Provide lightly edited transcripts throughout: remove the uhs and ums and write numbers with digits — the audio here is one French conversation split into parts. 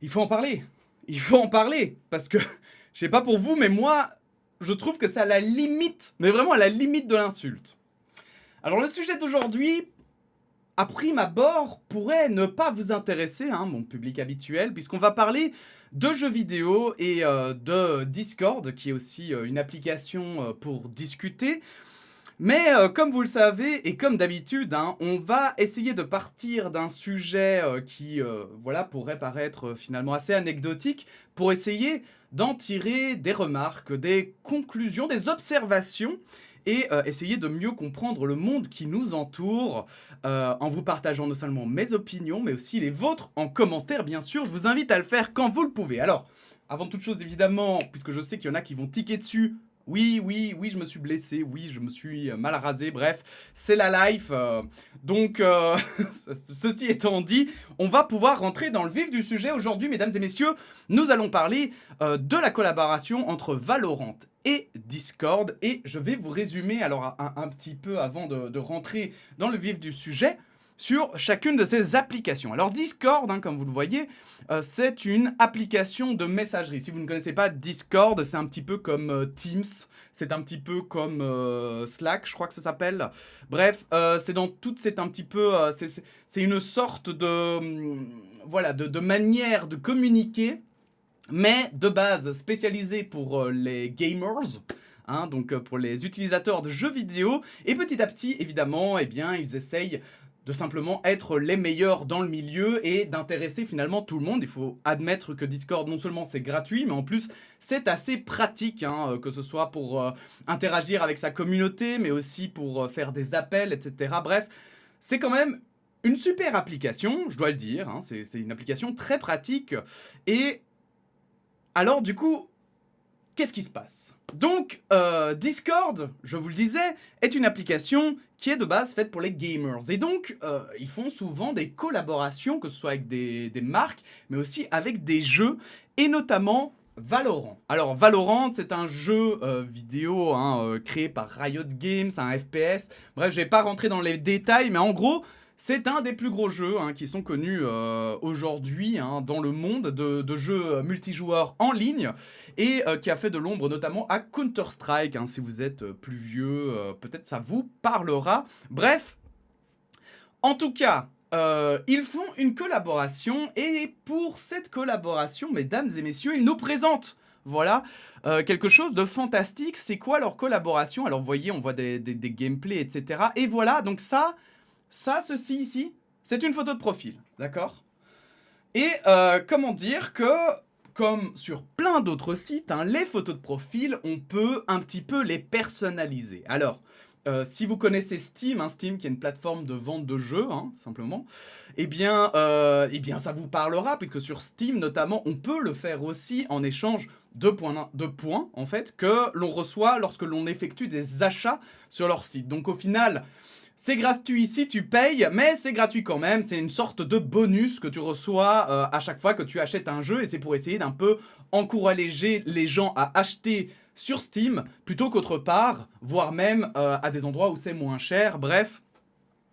Il faut en parler. Il faut en parler. Parce que, je sais pas pour vous, mais moi, je trouve que c'est à la limite, mais vraiment à la limite de l'insulte. Alors le sujet d'aujourd'hui, à prime abord, pourrait ne pas vous intéresser, hein, mon public habituel, puisqu'on va parler de jeux vidéo et de Discord, qui est aussi une application pour discuter. Mais comme vous le savez, et comme d'habitude, hein, on va essayer de partir d'un sujet qui voilà, pourrait paraître finalement assez anecdotique, pour essayer d'en tirer des remarques, des conclusions, des observations, et essayer de mieux comprendre le monde qui nous entoure, en vous partageant non seulement mes opinions, mais aussi les vôtres en commentaire, bien sûr. Je vous invite à le faire quand vous le pouvez. Alors, avant toute chose, évidemment, puisque je sais qu'il y en a qui vont tiquer dessus, oui, je me suis blessé, oui, je me suis mal rasé, bref, c'est la life. Donc, ceci étant dit, on va pouvoir rentrer dans le vif du sujet. Aujourd'hui, mesdames et messieurs, nous allons parler de la collaboration entre Valorant et Discord. Et je vais vous résumer, alors un petit peu avant de rentrer dans le vif du sujet, sur chacune de ces applications. Alors Discord, hein, comme vous le voyez, c'est une application de messagerie. Si vous ne connaissez pas Discord, c'est un petit peu comme Teams, c'est un petit peu comme Slack, je crois que ça s'appelle. Bref, c'est un petit peu, c'est une sorte de, voilà, de manière de communiquer, mais de base spécialisée pour les gamers. Hein, donc pour les utilisateurs de jeux vidéo, et petit à petit, évidemment, eh bien, ils essayent de simplement être les meilleurs dans le milieu et d'intéresser finalement tout le monde. Il faut admettre que Discord, non seulement c'est gratuit, mais en plus c'est assez pratique, hein, que ce soit pour interagir avec sa communauté, mais aussi pour faire des appels, etc. Bref, c'est quand même une super application, je dois le dire, hein, c'est une application très pratique. Et alors du coup, qu'est-ce qui se passe? Donc, Discord, je vous le disais, est une application qui est de base faite pour les gamers. Et donc, ils font souvent des collaborations, que ce soit avec des marques, mais aussi avec des jeux, et notamment Valorant. Alors, Valorant, c'est un jeu vidéo hein, créé par Riot Games, un FPS. Bref, je vais pas rentrer dans les détails, mais en gros, c'est un des plus gros jeux hein, qui sont connus aujourd'hui hein, dans le monde de jeux multijoueurs en ligne et qui a fait de l'ombre notamment à Counter-Strike. Hein, si vous êtes plus vieux, peut-être ça vous parlera. Bref, en tout cas, ils font une collaboration et pour cette collaboration, mesdames et messieurs, ils nous présentent voilà, quelque chose de fantastique. C'est quoi leur collaboration? Alors vous voyez, on voit des gameplays, etc. Et voilà, donc ceci ici, c'est une photo de profil, d'accord? Et comment dire que, comme sur plein d'autres sites, hein, les photos de profil, on peut un petit peu les personnaliser. Alors, si vous connaissez Steam, hein, Steam qui est une plateforme de vente de jeux, hein, simplement, eh bien ça vous parlera, puisque sur Steam notamment, on peut le faire aussi en échange de points en fait, que l'on reçoit lorsque l'on effectue des achats sur leur site. Donc au final, c'est gratuit ici, tu payes, mais c'est gratuit quand même. C'est une sorte de bonus que tu reçois à chaque fois que tu achètes un jeu. Et c'est pour essayer d'un peu encourager les gens à acheter sur Steam plutôt qu'autre part, voire même à des endroits où c'est moins cher. Bref,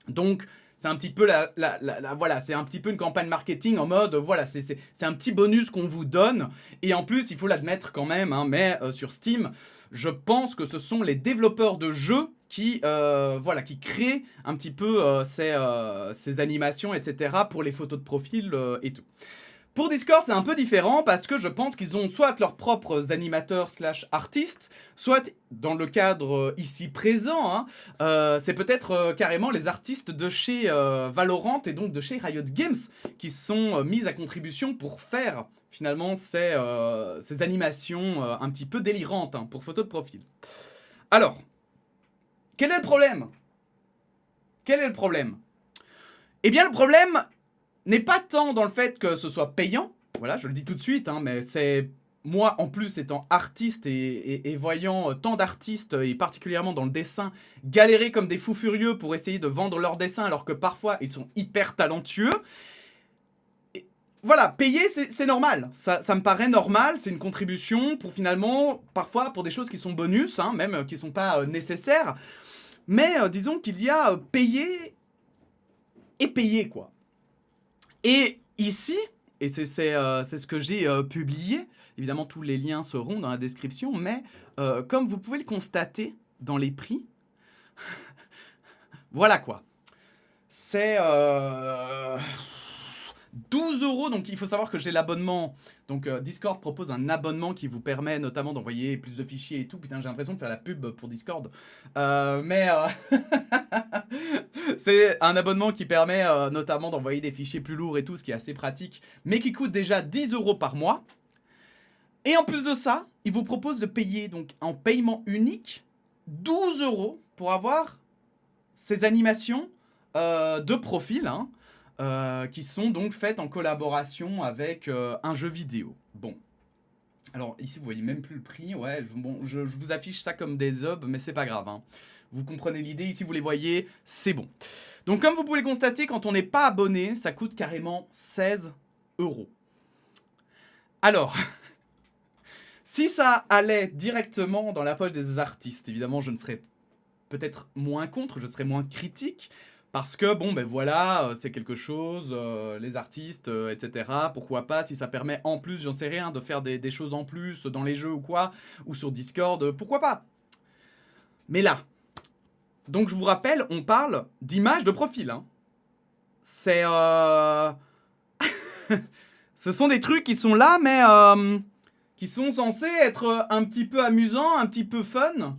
donc c'est un petit peu voilà, c'est un petit peu une campagne marketing en mode voilà, c'est un petit bonus qu'on vous donne. Et en plus, il faut l'admettre quand même, hein, mais sur Steam, je pense que ce sont les développeurs de jeux qui voilà, qui créent un petit peu ces animations, etc. pour les photos de profil et tout. Pour Discord, c'est un peu différent parce que je pense qu'ils ont soit leurs propres animateurs slash artistes, soit dans le cadre ici présent, hein, c'est peut-être carrément les artistes de chez Valorant et donc de chez Riot Games qui sont mis à contribution pour faire finalement ces animations un petit peu délirantes hein, pour photo de profil. Alors, quel est le problème? Quel est le problème? Eh bien le problème n'est pas tant dans le fait que ce soit payant, voilà, je le dis tout de suite, hein, mais c'est moi en plus étant artiste et voyant tant d'artistes, et particulièrement dans le dessin, galérer comme des fous furieux pour essayer de vendre leurs dessins alors que parfois ils sont hyper talentueux. Et voilà, payer c'est normal, ça me paraît normal, c'est une contribution pour finalement, parfois pour des choses qui sont bonus, hein, même qui sont pas nécessaires, mais disons qu'il y a payer et payer quoi. Et ici, et c'est ce que j'ai publié. Évidemment, tous les liens seront dans la description, mais comme vous pouvez le constater dans les prix, voilà quoi. C'est 12 €, donc il faut savoir que j'ai l'abonnement. Donc Discord propose un abonnement qui vous permet notamment d'envoyer plus de fichiers et tout. Putain, j'ai l'impression de faire la pub pour Discord. C'est un abonnement qui permet notamment d'envoyer des fichiers plus lourds et tout, ce qui est assez pratique, mais qui coûte déjà 10 € par mois. Et en plus de ça, il vous propose de payer donc en paiement unique 12 € pour avoir ces animations de profil, hein, qui sont donc faites en collaboration avec un jeu vidéo. Bon. Alors ici vous voyez même plus le prix, ouais, bon, je vous affiche ça comme des obs, mais c'est pas grave, hein. Vous comprenez l'idée, ici vous les voyez, c'est bon. Donc comme vous pouvez le constater, quand on n'est pas abonné, ça coûte carrément 16 €. Alors, si ça allait directement dans la poche des artistes, évidemment je ne serais peut-être moins contre, je serais moins critique, parce que bon ben voilà, c'est quelque chose, les artistes, etc. Pourquoi pas, si ça permet en plus, j'en sais rien, de faire des choses en plus dans les jeux ou quoi, ou sur Discord, pourquoi pas. Mais là, donc je vous rappelle, on parle d'images de profil, hein. C'est ce sont des trucs qui sont là, mais qui sont censés être un petit peu amusants, un petit peu fun.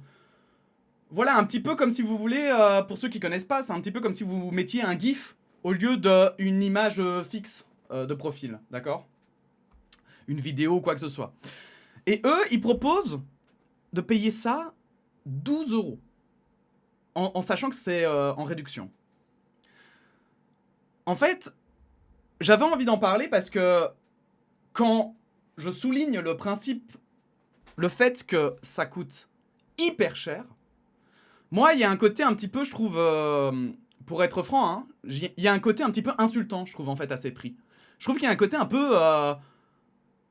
Voilà, un petit peu comme si vous voulez, pour ceux qui connaissent pas, c'est un petit peu comme si vous mettiez un GIF au lieu d'une image fixe de profil, d'accord? Une vidéo ou quoi que ce soit. Et eux, ils proposent de payer ça 12 €. En sachant que c'est en réduction. En fait, j'avais envie d'en parler parce que quand je souligne le principe, le fait que ça coûte hyper cher, moi, il y a un côté un petit peu, je trouve, pour être franc, hein, il y a un côté un petit peu insultant, je trouve, en fait, à ces prix. Je trouve qu'il y a un côté un peu...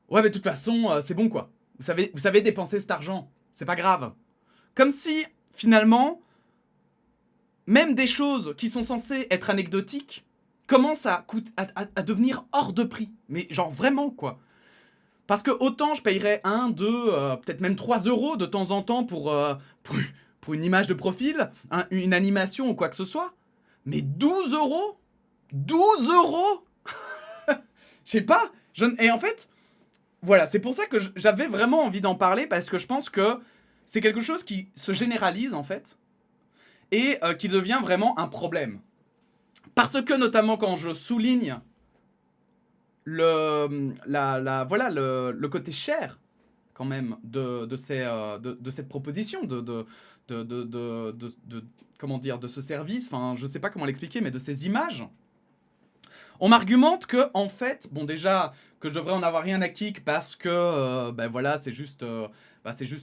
ouais, mais de toute façon, c'est bon, quoi. Vous savez dépenser cet argent. C'est pas grave. Comme si, finalement, même des choses qui sont censées être anecdotiques commencent à devenir hors de prix. Mais genre vraiment, quoi. Parce que autant je payerais 1, 2, peut-être même 3 € de temps en temps pour une image de profil, une animation ou quoi que ce soit. Mais 12 €? 12 €? Je sais pas. Et en fait, voilà, c'est pour ça que j'avais vraiment envie d'en parler, parce que je pense que c'est quelque chose qui se généralise, en fait, et qui devient vraiment un problème. Parce que, notamment, quand je souligne le côté cher, quand même, de cette proposition, comment dire, de ce service, enfin, je sais pas comment l'expliquer, mais de ces images, on m'argumente que, en fait, bon, déjà, que je devrais en avoir rien à kick parce que, ben voilà, c'est juste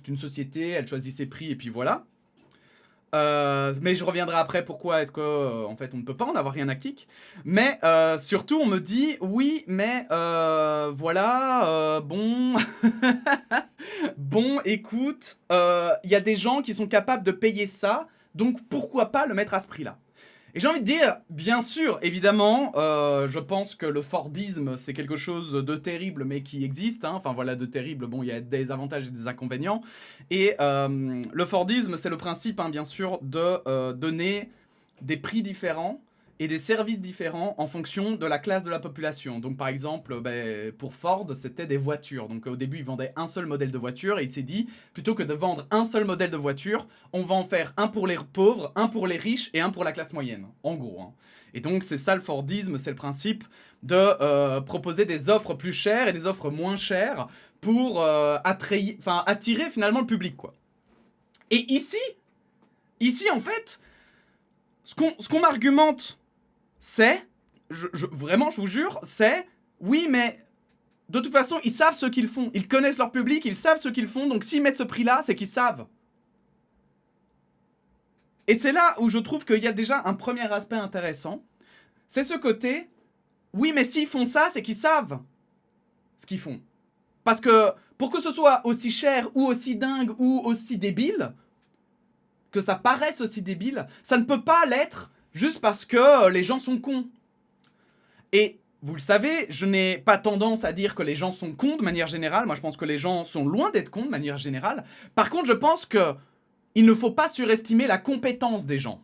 une société, elle choisit ses prix et puis voilà. Mais je reviendrai après pourquoi est-ce que en fait on ne peut pas en avoir rien à kick. Mais surtout on me dit oui mais voilà bon bon écoute il y a des gens qui sont capables de payer ça, donc pourquoi pas le mettre à ce prix là. Et j'ai envie de dire, bien sûr, évidemment, je pense que le Fordisme, c'est quelque chose de terrible, mais qui existe, hein. Enfin voilà, de terrible, bon, il y a des avantages et des inconvénients. Et le Fordisme, c'est le principe, hein, bien sûr, de donner des prix différents et des services différents en fonction de la classe de la population. Donc par exemple, pour Ford, c'était des voitures. Donc au début, ils vendaient un seul modèle de voiture et il s'est dit, plutôt que de vendre un seul modèle de voiture, on va en faire un pour les pauvres, un pour les riches et un pour la classe moyenne. En gros, hein. Et donc c'est ça le Fordisme, c'est le principe de proposer des offres plus chères et des offres moins chères pour attirer finalement le public, quoi. Et ici en fait, ce qu'on m'argumente, c'est, vraiment, je vous jure, c'est, oui, mais de toute façon, ils savent ce qu'ils font. Ils connaissent leur public, ils savent ce qu'ils font, donc s'ils mettent ce prix-là, c'est qu'ils savent. Et c'est là où je trouve qu'il y a déjà un premier aspect intéressant. C'est ce côté, oui, mais s'ils font ça, c'est qu'ils savent ce qu'ils font. Parce que pour que ce soit aussi cher ou aussi dingue ou aussi débile, que ça paraisse aussi débile, ça ne peut pas l'être juste parce que les gens sont cons. Et vous le savez, je n'ai pas tendance à dire que les gens sont cons de manière générale. Moi, je pense que les gens sont loin d'être cons de manière générale. Par contre, je pense que il ne faut pas surestimer la compétence des gens.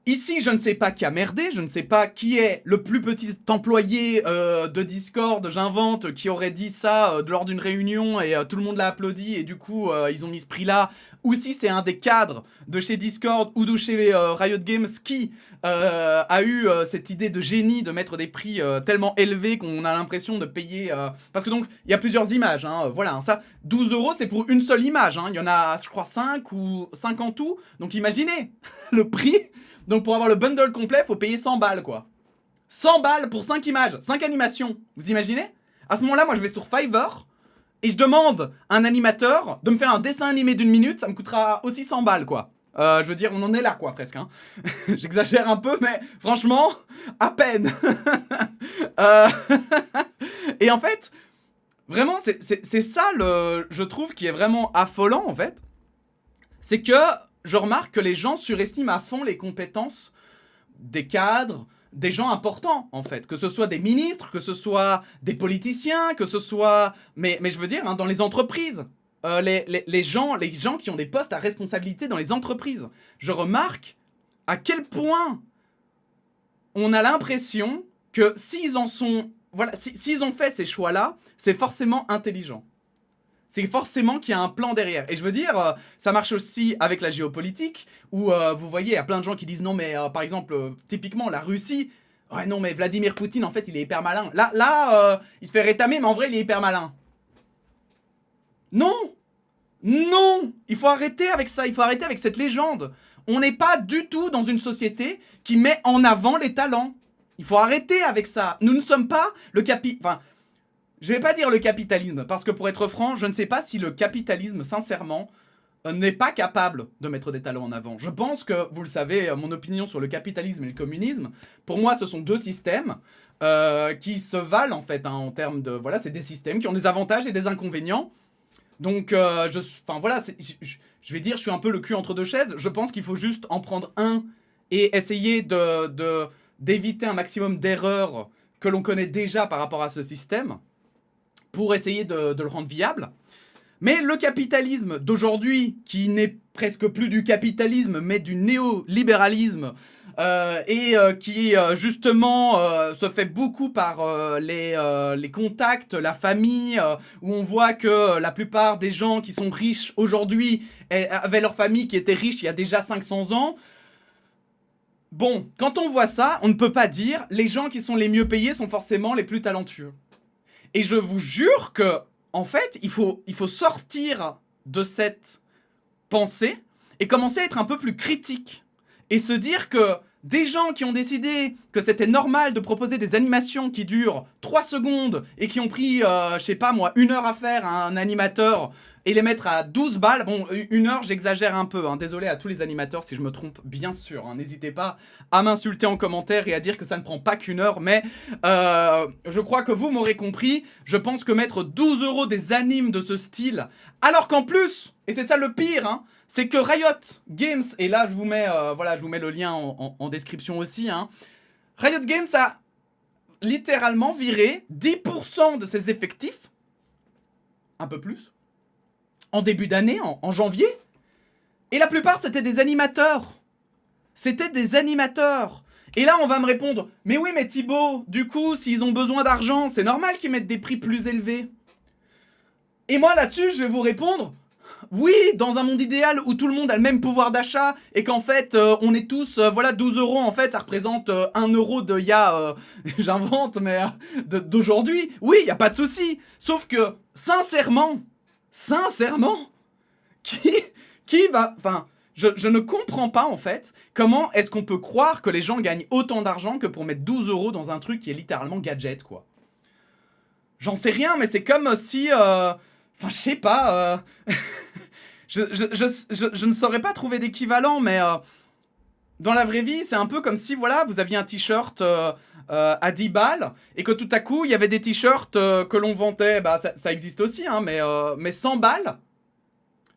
Ici, je ne sais pas qui a merdé, je ne sais pas qui est le plus petit employé de Discord, j'invente, qui aurait dit ça lors d'une réunion et tout le monde l'a applaudi et du coup ils ont mis ce prix-là. Ou si c'est un des cadres de chez Discord ou de chez Riot Games qui a eu cette idée de génie de mettre des prix tellement élevés qu'on a l'impression de payer... Parce que donc, il y a plusieurs images, hein, voilà, hein, ça, 12 € c'est pour une seule image, hein, il y en a, je crois, 5 ou 5 en tout, donc imaginez le prix. Donc pour avoir le bundle complet, faut payer 100 balles quoi. 100 balles pour 5 images, 5 animations. Vous imaginez? À ce moment-là, moi je vais sur Fiverr et je demande à un animateur de me faire un dessin animé d'1 minute, ça me coûtera aussi 100 balles quoi. Je veux dire, on en est là quoi presque. Hein. J'exagère un peu, mais franchement, à peine. Et en fait, vraiment, c'est ça je trouve qui est vraiment affolant en fait. C'est que je remarque que les gens surestiment à fond les compétences des cadres, des gens importants, en fait. Que ce soit des ministres, que ce soit des politiciens, que ce soit... Mais je veux dire, hein, dans les entreprises. Les gens qui ont des postes à responsabilité dans les entreprises. Je remarque à quel point on a l'impression que s'ils en sont... Voilà, s'ils ont fait ces choix-là, c'est forcément intelligent. C'est forcément qu'il y a un plan derrière. Et je veux dire, ça marche aussi avec la géopolitique, où vous voyez, il y a plein de gens qui disent non mais par exemple, typiquement la Russie, ouais non mais Vladimir Poutine en fait il est hyper malin. Là il se fait rétamer mais en vrai il est hyper malin. Non. Non. Il faut arrêter avec ça, il faut arrêter avec cette légende. On n'est pas du tout dans une société qui met en avant les talents. Il faut arrêter avec ça. Nous ne sommes pas le je vais pas dire le capitalisme, parce que pour être franc, je ne sais pas si le capitalisme, sincèrement, n'est pas capable de mettre des talents en avant. Je pense que, vous le savez, mon opinion sur le capitalisme et le communisme, pour moi, ce sont deux systèmes qui se valent, en fait, hein, en termes de... Voilà, c'est des systèmes qui ont des avantages et des inconvénients. Donc, enfin, voilà, je vais dire, je suis un peu le cul entre deux chaises. Je pense qu'il faut juste en prendre un et essayer d'éviter un maximum d'erreurs que l'on connaît déjà par rapport à ce système, pour essayer de le rendre viable. Mais le capitalisme d'aujourd'hui, qui n'est presque plus du capitalisme, mais du néolibéralisme, qui justement se fait beaucoup par les contacts, la famille, où on voit que la plupart des gens qui sont riches aujourd'hui avaient leur famille qui était riche il y a déjà 500 ans. Bon, quand on voit ça, on ne peut pas dire les gens qui sont les mieux payés sont forcément les plus talentueux. Et je vous jure que, en fait, il faut sortir de cette pensée et commencer à être un peu plus critique. Et se dire que des gens qui ont décidé que c'était normal de proposer des animations qui durent 3 secondes et qui ont pris, je sais pas moi, 1 heure à faire à un animateur et les mettre à 12 balles. Bon, 1 heure, j'exagère un peu. Hein. Désolé à tous les animateurs si je me trompe, bien sûr. Hein. N'hésitez pas à m'insulter en commentaire et à dire que ça ne prend pas qu'1 heure. Mais je crois que vous m'aurez compris. Je pense que mettre 12 € des animes de ce style, alors qu'en plus, et c'est ça le pire, hein, c'est que Riot Games, et là je vous mets, voilà, je vous mets le lien en description aussi, hein, Riot Games a littéralement viré 10% de ses effectifs, un peu plus, en début d'année, en janvier. Et la plupart, c'était des animateurs. C'était des animateurs. Et là, on va me répondre, mais oui, mais Thibaut, du coup, s'ils ont besoin d'argent, c'est normal qu'ils mettent des prix plus élevés. Et moi, là-dessus, je vais vous répondre, oui, dans un monde idéal où tout le monde a le même pouvoir d'achat et qu'en fait, on est tous, voilà, 12 €, en fait, ça représente 1 € de, il y a, j'invente, mais d'aujourd'hui. Oui, il n'y a pas de souci. Sauf que, sincèrement, qui va... Enfin, je ne comprends pas, en fait, comment est-ce qu'on peut croire que les gens gagnent autant d'argent que pour mettre 12 € dans un truc qui est littéralement gadget, quoi. J'en sais rien, mais c'est comme si... Enfin, je sais pas... je ne saurais pas trouver d'équivalent, mais... dans la vraie vie, c'est un peu comme si, voilà, vous aviez un t-shirt à 10 balles, et que tout à coup, il y avait des t-shirts que l'on vendait, bah ça existe aussi, hein, mais 100 balles,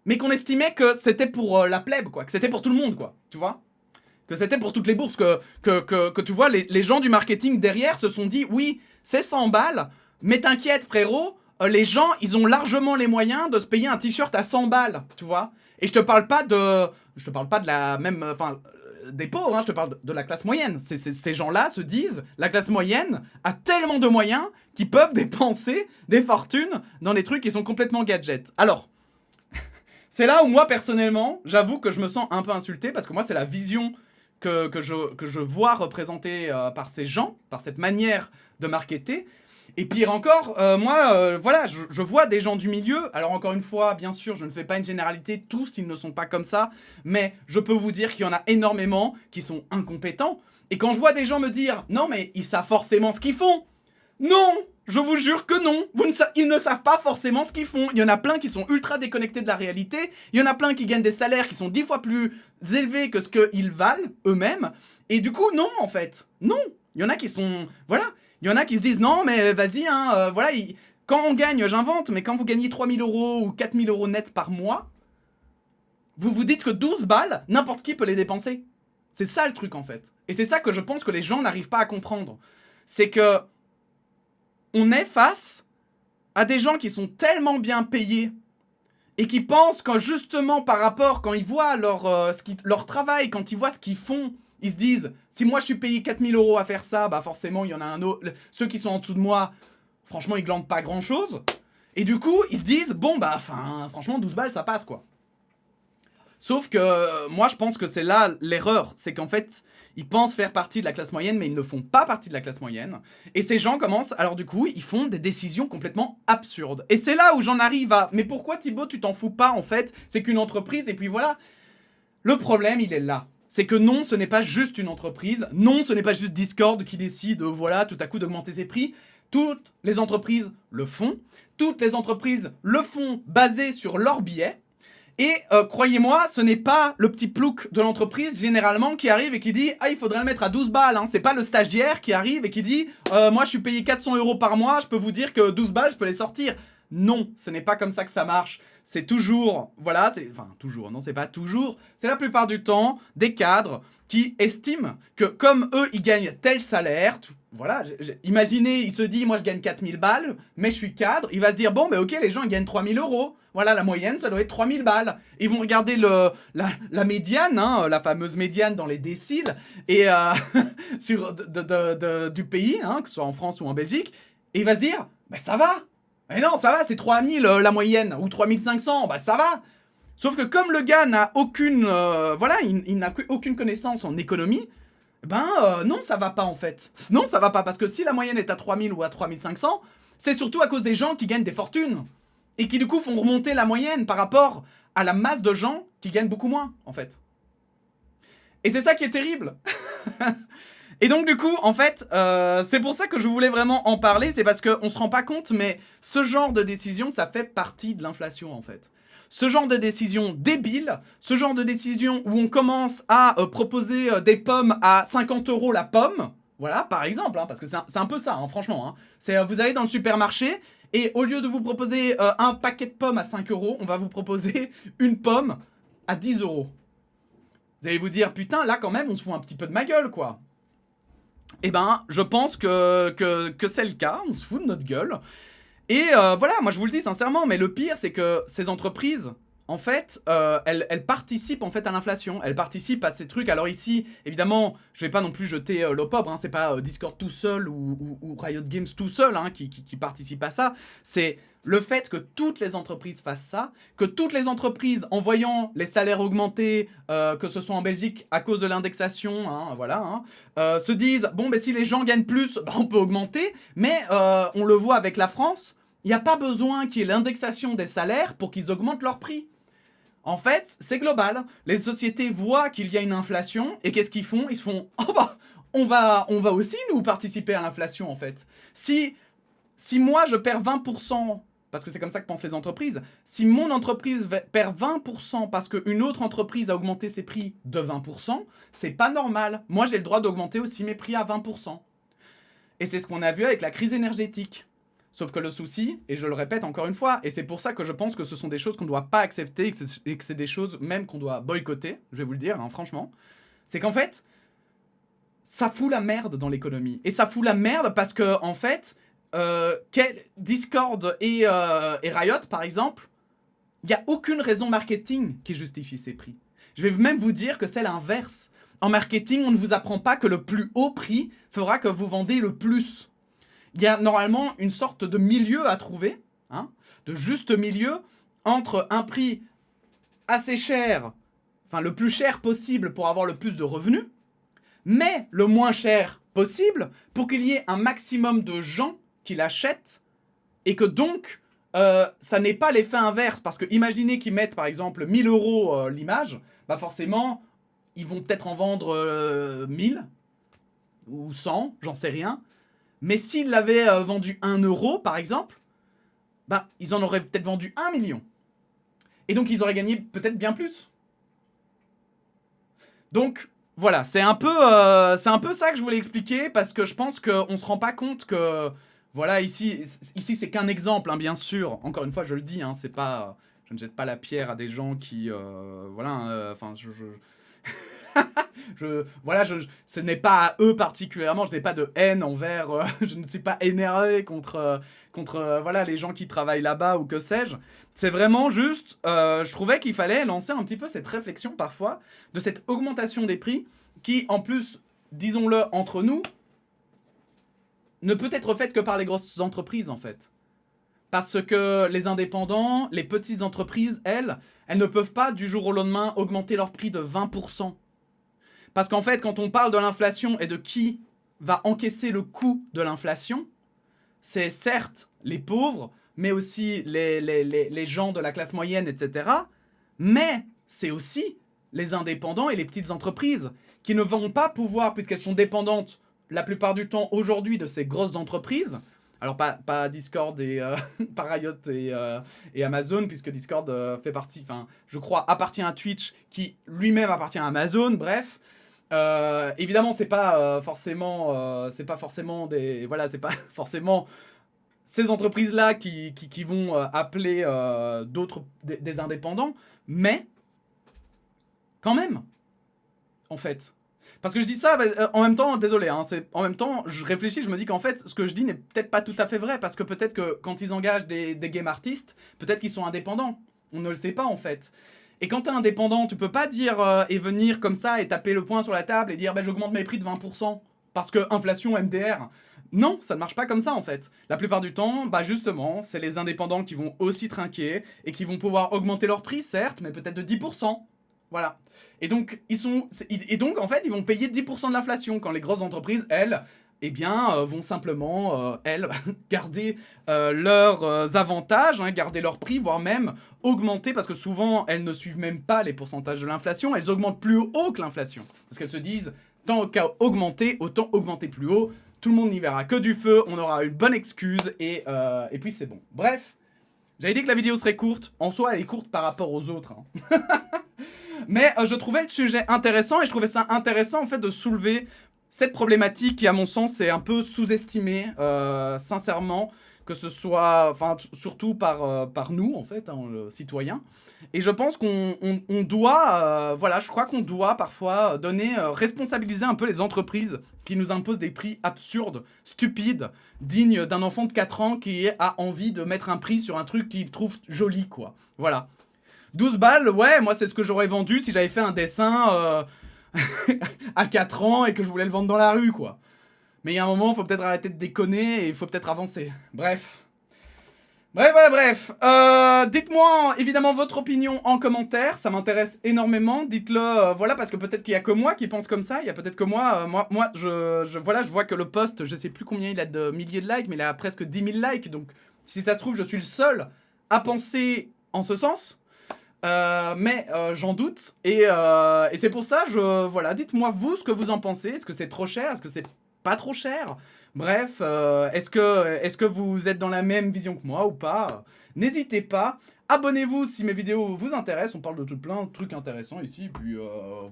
mais qu'on estimait que c'était pour la plèbe, quoi, que c'était pour tout le monde, quoi, tu vois. Que c'était pour toutes les bourses, que tu vois, les gens du marketing derrière se sont dit, oui, c'est 100 balles, mais t'inquiète frérot, les gens, ils ont largement les moyens de se payer un t-shirt à 100 balles, tu vois. Et je te parle pas de la même, enfin, des pauvres, hein, je te parle de la classe moyenne. Ces gens-là se disent, la classe moyenne a tellement de moyens qu'ils peuvent dépenser des fortunes dans des trucs qui sont complètement gadgets. Alors, c'est là où moi, personnellement, j'avoue que je me sens un peu insulté, parce que moi, c'est la vision que je vois représentée par ces gens, par cette manière de marketer. Et pire encore, moi, voilà, je vois des gens du milieu. Alors encore une fois, bien sûr, je ne fais pas une généralité, tous ils ne sont pas comme ça, mais je peux vous dire qu'il y en a énormément qui sont incompétents. Et quand je vois des gens me dire, non mais ils savent forcément ce qu'ils font. Non, je vous jure que non. Ils ne savent pas forcément ce qu'ils font. Il y en a plein qui sont ultra déconnectés de la réalité. Il y en a plein qui gagnent des salaires qui sont 10 fois plus élevés que ce qu'ils valent eux-mêmes. Et du coup, non, en fait. Non. Il y en a qui sont... Voilà. Il y en a qui se disent, non, mais vas-y, hein, voilà. Quand on gagne, j'invente, mais quand vous gagnez 3 000 € ou 4 000 € net par mois, vous vous dites que 12 balles, n'importe qui peut les dépenser. C'est ça le truc, en fait. Et c'est ça que je pense que les gens n'arrivent pas à comprendre. C'est que... on est face à des gens qui sont tellement bien payés et qui pensent que justement par rapport, quand ils voient leur travail, quand ils voient ce qu'ils font, ils se disent, si moi je suis payé 4 000 € à faire ça, bah forcément il y en a un autre, ceux qui sont en dessous de moi, franchement ils glandent pas grand chose. Et du coup ils se disent, bon bah franchement 12 balles ça passe quoi. Sauf que moi je pense que c'est là l'erreur, c'est qu'en fait ils pensent faire partie de la classe moyenne mais ils ne font pas partie de la classe moyenne. Et ces gens commencent, alors du coup ils font des décisions complètement absurdes. Et c'est là où j'en arrive à, mais pourquoi Thibaut tu t'en fous pas en fait, c'est qu'une entreprise et puis voilà. Le problème il est là. C'est que non, ce n'est pas juste une entreprise, non, ce n'est pas juste Discord qui décide, voilà, tout à coup d'augmenter ses prix. Toutes les entreprises le font, toutes les entreprises le font basé sur leurs billets. Et croyez-moi, ce n'est pas le petit plouc de l'entreprise généralement qui arrive et qui dit « Ah, il faudrait le mettre à 12 balles hein. ». C'est pas le stagiaire qui arrive et qui dit « Moi, je suis payé 400 € par mois, je peux vous dire que 12 balles, je peux les sortir ». Non, ce n'est pas comme ça que ça marche. C'est toujours, voilà, enfin toujours, non, c'est pas toujours. C'est la plupart du temps des cadres qui estiment que comme eux, ils gagnent tel salaire, voilà, imaginez, il se dit « Moi, je gagne 4000 balles, mais je suis cadre ». Il va se dire « Bon, mais ok, les gens, ils gagnent 3000 €. Voilà, la moyenne, ça doit être 3000 balles. » Ils vont regarder la médiane, hein, la fameuse médiane dans les déciles, et du pays, hein, que ce soit en France ou en Belgique, et il va se dire « Bah ça va. Mais non, ça va, c'est 3000 la moyenne, ou 3500, bah ça va. » Sauf que comme le gars n'a aucune, voilà, il n'a aucune connaissance en économie, non, ça va pas en fait. Non, ça va pas, parce que si la moyenne est à 3000 ou à 3500, c'est surtout à cause des gens qui gagnent des fortunes. Et qui du coup font remonter la moyenne par rapport à la masse de gens qui gagnent beaucoup moins, en fait. Et c'est ça qui est terrible. Et donc du coup, en fait, c'est pour ça que je voulais vraiment en parler, c'est parce qu'on se rend pas compte, mais ce genre de décision, ça fait partie de l'inflation, en fait. Ce genre de décision débile, ce genre de décision où on commence à proposer des pommes à 50 € la pomme, voilà, par exemple, hein, parce que c'est un peu ça, hein, franchement. Hein. C'est vous allez dans le supermarché, et au lieu de vous proposer un paquet de pommes à 5 €, on va vous proposer une pomme à 10 €. Vous allez vous dire, putain, là quand même, on se fout un petit peu de ma gueule, quoi. Eh ben, je pense que c'est le cas, on se fout de notre gueule. Et voilà, moi je vous le dis sincèrement, mais le pire, c'est que ces entreprises, en fait, elles participent en fait à l'inflation, elles participent à ces trucs. Alors ici, évidemment, je vais pas non plus jeter l'opprobre, hein, c'est pas Discord tout seul ou Riot Games tout seul hein, qui participe à ça. C'est le fait que toutes les entreprises fassent ça, que toutes les entreprises, en voyant les salaires augmenter, que ce soit en Belgique à cause de l'indexation, hein, voilà, hein, se disent, bon, ben si les gens gagnent plus, ben, on peut augmenter, mais on le voit avec la France, il n'y a pas besoin qu'il y ait l'indexation des salaires pour qu'ils augmentent leur prix. En fait, c'est global. Les sociétés voient qu'il y a une inflation, et qu'est-ce qu'ils font ? Ils se font, oh bah, on va aussi nous participer à l'inflation, en fait. Si moi je perds 20%, parce que c'est comme ça que pensent les entreprises, si mon entreprise perd 20% parce qu'une autre entreprise a augmenté ses prix de 20%, c'est pas normal. Moi j'ai le droit d'augmenter aussi mes prix à 20%. Et c'est ce qu'on a vu avec la crise énergétique. Sauf que le souci, et je le répète encore une fois, et c'est pour ça que je pense que ce sont des choses qu'on ne doit pas accepter, et que c'est des choses même qu'on doit boycotter, je vais vous le dire, hein, franchement, C'est qu'en fait, ça fout la merde dans l'économie. Et ça fout la merde parce que, en fait, Discord et Riot, par exemple, il n'y a aucune raison marketing qui justifie ces prix. Je vais même vous dire que c'est l'inverse. En marketing, on ne vous apprend pas que le plus haut prix fera que vous vendez le plus. Il y a normalement une sorte de milieu à trouver, hein, de juste milieu, entre un prix assez cher, enfin le plus cher possible pour avoir le plus de revenus, mais le moins cher possible pour qu'il y ait un maximum de gens qui l'achètent et que donc ça n'est pas l'effet inverse. Parce que imaginez qu'ils mettent par exemple 1000 € l'image, bah forcément ils vont peut-être en vendre 1000 ou 100, j'en sais rien. Mais s'ils l'avaient vendu 1 € par exemple, bah ils en auraient peut-être vendu 1 million. Et donc ils auraient gagné peut-être bien plus. Donc voilà, c'est un peu ça que je voulais expliquer, parce que je pense qu'on se rend pas compte que, voilà, ici c'est qu'un exemple, hein, bien sûr. Encore une fois, je le dis, hein, c'est pas, je ne jette pas la pierre à des gens qui, voilà, enfin, voilà, ce n'est pas à eux particulièrement, je n'ai pas de haine envers, je ne suis pas énervé contre, voilà, les gens qui travaillent là-bas ou que sais-je. C'est vraiment juste, je trouvais qu'il fallait lancer un petit peu cette réflexion parfois de cette augmentation des prix qui, en plus, disons-le entre nous, ne peut être faite que par les grosses entreprises en fait. Parce que les indépendants, les petites entreprises, elles ne peuvent pas du jour au lendemain augmenter leur prix de 20%. Parce qu'en fait, quand on parle de l'inflation et de qui va encaisser le coût de l'inflation, c'est certes les pauvres, mais aussi les gens de la classe moyenne, etc. Mais c'est aussi les indépendants et les petites entreprises qui ne vont pas pouvoir, puisqu'elles sont dépendantes la plupart du temps aujourd'hui de ces grosses entreprises. Alors pas Discord et pas Riot et Amazon, puisque Discord fait partie, enfin je crois appartient à Twitch, qui lui-même appartient à Amazon, bref. Évidemment c'est pas forcément des, voilà, c'est pas forcément ces entreprises-là qui vont appeler d'autres, des indépendants, mais quand même, en fait. Parce que je dis ça, en même temps, désolé, hein, en même temps, je réfléchis, je me dis qu'en fait, ce que je dis n'est peut-être pas tout à fait vrai, parce que peut-être que quand ils engagent des game artistes, peut-être qu'ils sont indépendants. On ne le sait pas, en fait. Et quand t'es indépendant, tu peux pas dire et venir comme ça et taper le poing sur la table et dire bah, j'augmente mes prix de 20%, parce que inflation, MDR. Non, ça ne marche pas comme ça en fait. La plupart du temps, bah justement, c'est les indépendants qui vont aussi trinquer et qui vont pouvoir augmenter leur prix, certes, mais peut-être de 10%. Voilà. Et donc, en fait, ils vont payer 10% de l'inflation quand les grosses entreprises, elles, eh bien, vont simplement, elles, garder leurs avantages, hein, garder leur prix, voire même augmenter, parce que souvent, elles ne suivent même pas les pourcentages de l'inflation, elles augmentent plus haut que l'inflation. Parce qu'elles se disent, tant qu'à augmenter, autant augmenter plus haut, tout le monde n'y verra que du feu, on aura une bonne excuse, et puis c'est bon. Bref, j'avais dit que la vidéo serait courte, en soi, elle est courte par rapport aux autres, hein. Mais je trouvais le sujet intéressant, et je trouvais ça intéressant en fait de soulever cette problématique qui à mon sens est un peu sous-estimée, sincèrement, que ce soit, enfin surtout par nous en fait, hein, citoyens. Et je pense qu'on doit, voilà, je crois qu'on doit parfois responsabiliser un peu les entreprises qui nous imposent des prix absurdes, stupides, dignes d'un enfant de 4 ans qui a envie de mettre un prix sur un truc qu'il trouve joli, quoi. Voilà. 12 balles, ouais, moi c'est ce que j'aurais vendu si j'avais fait un dessin à 4 ans et que je voulais le vendre dans la rue, quoi. Mais il y a un moment, il faut peut-être arrêter de déconner et il faut peut-être avancer. Bref. Dites-moi évidemment votre opinion en commentaire, ça m'intéresse énormément. Dites-le, voilà, parce que peut-être qu'il y a que moi qui pense comme ça. Il y a peut-être que moi, voilà, je vois que le post, je sais plus combien il a de milliers de likes, mais il a presque 10 000 likes. Donc, si ça se trouve, je suis le seul à penser en ce sens. Mais j'en doute, et c'est pour ça, voilà, dites-moi vous ce que vous en pensez. Est-ce que c'est trop cher? Est-ce que c'est pas trop cher? Bref, est-ce que vous êtes dans la même vision que moi ou pas? N'hésitez pas, abonnez-vous si mes vidéos vous intéressent, on parle de tout plein de trucs intéressants ici, puis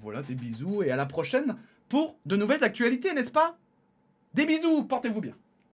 voilà, des bisous, et à la prochaine pour de nouvelles actualités, n'est-ce pas? Des bisous, portez-vous bien.